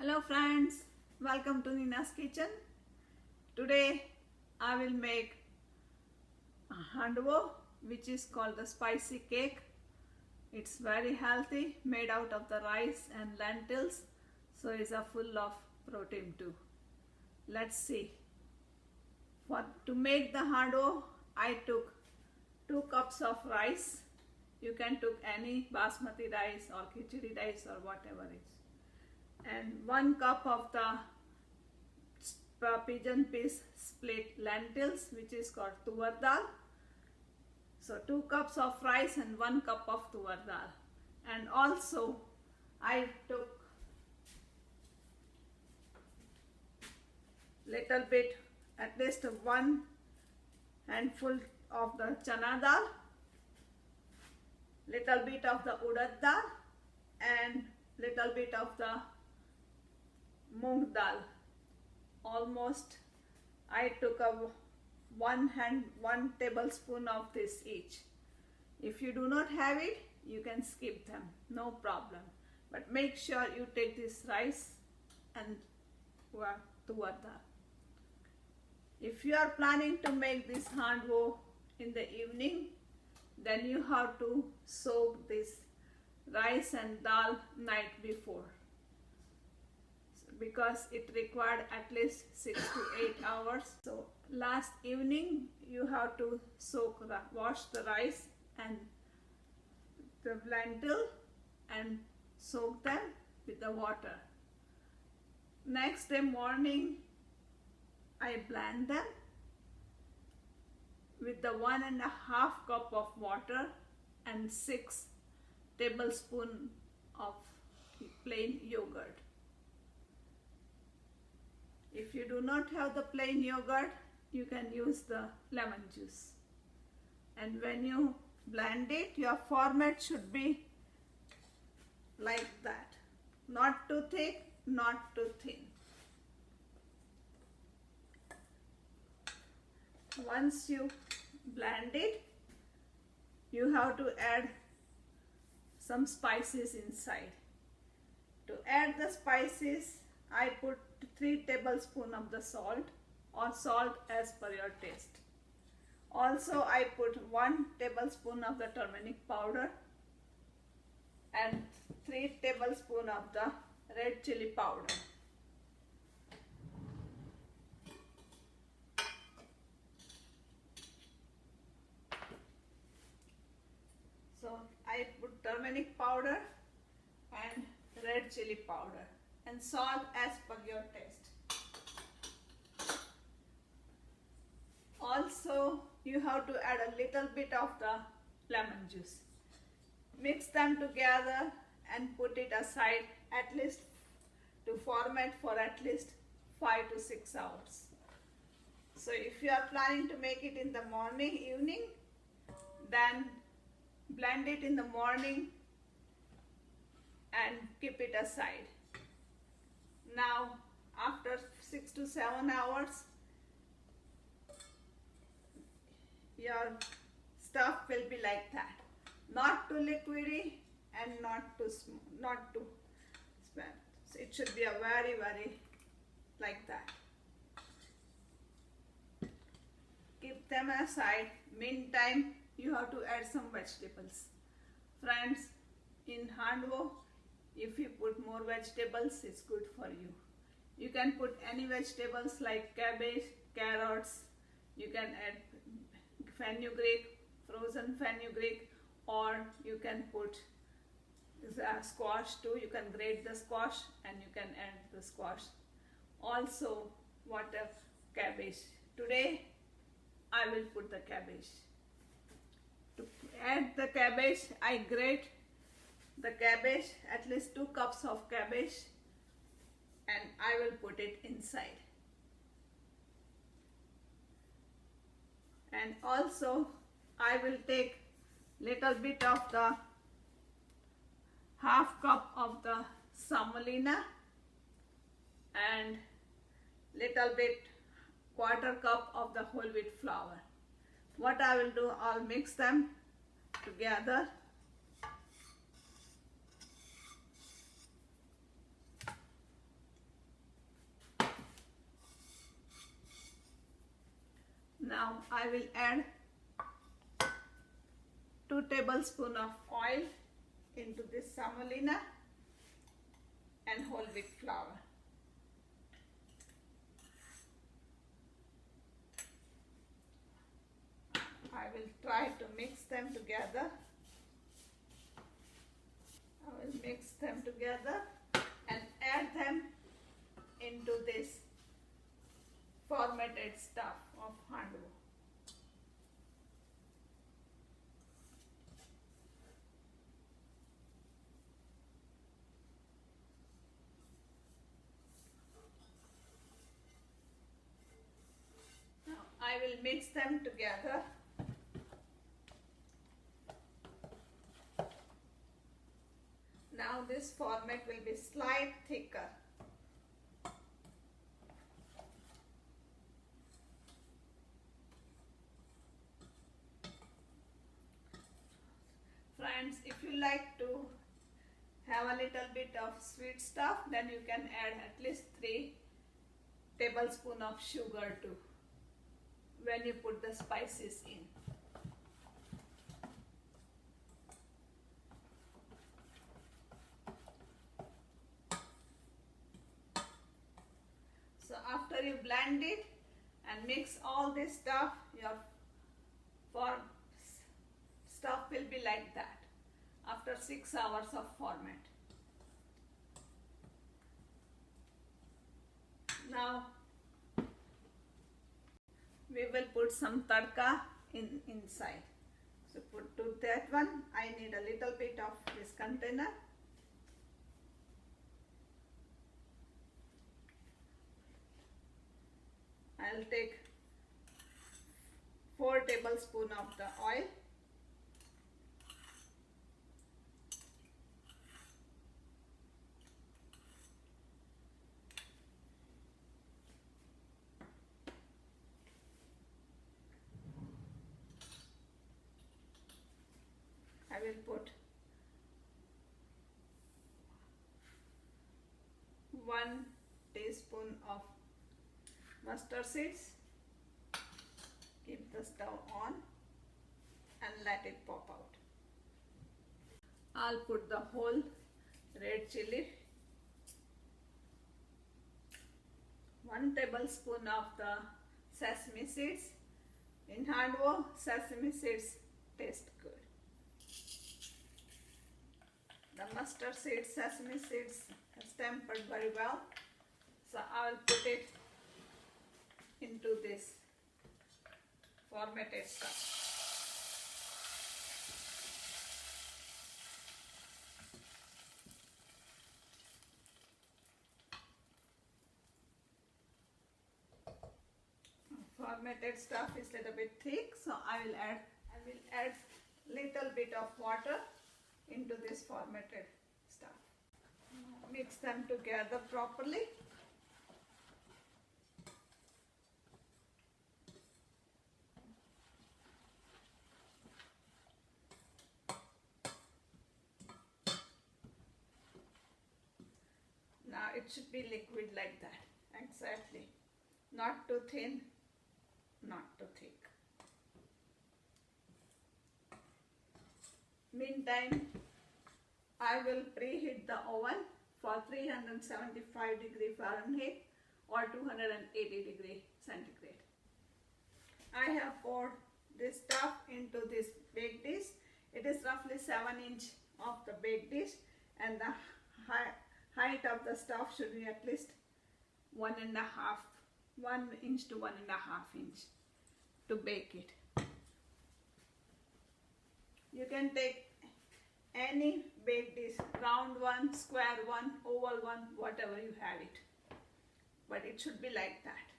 Hello friends, welcome to Nina's kitchen. Today I will make a handvo, which is called the spicy cake. It's very healthy, made out of the rice and lentils, so it's full of protein too. Let's see. To make the handvo, I took 2 cups of rice. You can take any basmati rice or khichdi rice or whatever it is. And 1 cup of the pigeon piece split lentils, which is called tuvar dal. So 2 cups of rice and 1 cup of tuvar dal. And also I took little bit, at least 1 handful of the channa dal, little bit of the uraad dal, and little bit of the moong dal. Almost I took one tablespoon of this each. If you do not have it, you can skip them, no problem. But make sure you take this rice and tuvar dal. If you are planning to make this handvo in the evening, then you have to soak this rice and dal night before, because it required at least 6 to 8 hours. So last evening you have to wash the rice and the lentil and soak them with the water. Next day morning I blend them with the 1.5 cup of water and 6 tablespoons of plain yogurt. If you do not have the plain yogurt, you can use the lemon juice. And when you blend it, your format should be like that. Not too thick, not too thin. Once you blend it, you have to add some spices inside. To add the spices, I put 3 tablespoons of the salt, or salt as per your taste. Also I put 1 tablespoon of the turmeric powder and 3 tablespoons of the red chili powder. So I put turmeric powder and red chili powder and salt as per your taste. Also you have to add a little bit of the lemon juice. Mix them together and put it aside at least to ferment for at least 5 to 6 hours. So if you are planning to make it in the morning, evening, then blend it in the morning and keep it aside. Now after 6 to 7 hours, your stuff will be like that. Not too liquidy and not too small. So it should be a very like that. Keep them aside. Meantime, you have to add some vegetables. Friends, in handvo, if you put more vegetables, it's good for you. You can put any vegetables like cabbage, carrots. You can add fenugreek, frozen fenugreek, or you can put squash too. You can grate the squash and you can add the squash. Also, cabbage. Today, I will put the cabbage. To add the cabbage, I grate the cabbage, at least 2 cups of cabbage, and I will put it inside. And also I will take little bit of the 1/2 cup of the semolina and little bit 1/4 cup of the whole wheat flour. What I will do, I'll mix them together. Now I will add 2 tablespoons of oil into this semolina and whole wheat flour. I will try to mix them together. I will mix them together and add them into this fermented stuff of handvo. Now I will mix them together. Now this format will be slightly thicker. Friends, if you like to have a little bit of sweet stuff, then you can add at least 3 tablespoons of sugar too when you put the spices in. So after you blend it and mix all this stuff, your stuff will be like that after 6 hours of ferment. Now we will put some tadka inside. So to that one I need a little bit of this container. I'll take 4 tablespoons of the oil. I will put 1 teaspoon of mustard seeds. Keep the stove on and let it pop out. I'll put the whole red chili, 1 tablespoon of the sesame seeds. In handvo, sesame seeds taste good. The mustard seeds, sesame seeds is tempered very well. So I will put it into this fermented stuff. Fermented stuff is a little bit thick, so I will add little bit of water into this fermented stuff. Mix them together properly. Now it should be liquid like that, exactly. Not too thin, not too thick. Meantime, I will preheat the oven for 375°F or 280°C. I have poured this stuff into this baked dish. It is roughly 7 inch of the baked dish, and the height of the stuff should be at least 1 inch to 1.5 inch to bake it. You can take any baked dish, round one, square one, oval one, whatever you have it. But it should be like that.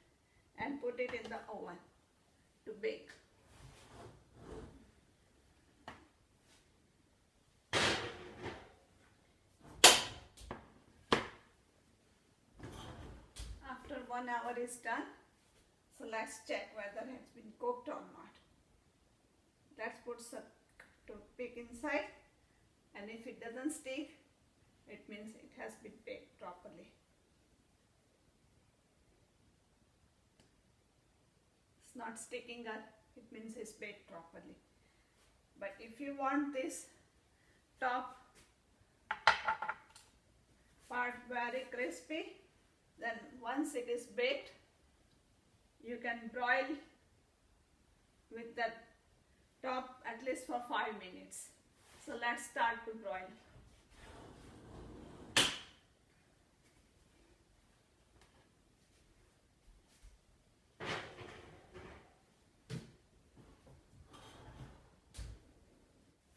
And put it in the oven to bake. After 1 hour is done, so let's check whether it has been cooked or not. Let's put some toothpick inside, and if it doesn't stick, it means it has been baked properly. it's not sticking up, it means it's baked properly. But if you want this top part very crispy, then once it is baked, you can broil with the top at least for 5 minutes. So let's start to broil.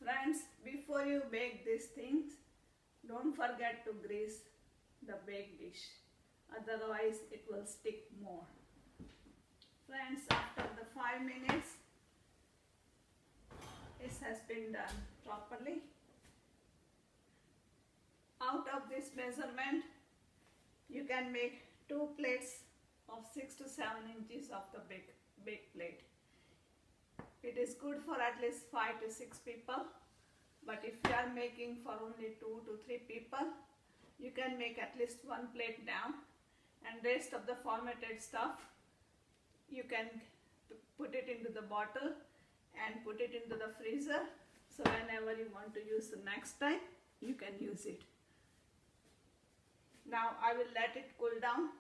Friends, before you bake these things, don't forget to grease the baked dish, otherwise it will stick more. Friends, after the 5 minutes, it has been done properly. Out of this measurement, you can make 2 plates of 6 to 7 inches of the baked plate. It is good for at least 5 to 6 people, but if you are making for only 2 to 3 people, you can make at least 1 plate down, and rest of the fermented stuff you can put it into the bottle and put it into the freezer, so whenever you want to use the next time, you can use it. Now I will let it cool down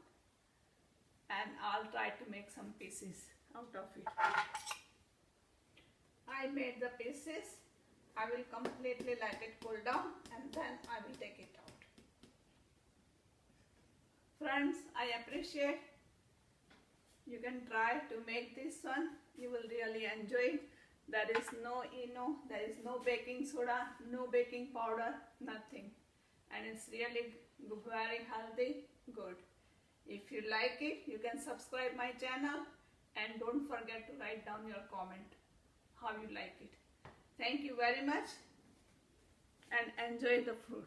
and I'll try to make some pieces out of it. I made the pieces. I will completely let it cool down and then I will take it out. Friends, I appreciate you can try to make this one. You will really enjoy it. There is no ENO, there is no baking soda, no baking powder, nothing. And it's really very healthy, good. If you like it, you can subscribe my channel and don't forget to write down your comment how you like it. Thank you very much and enjoy the food.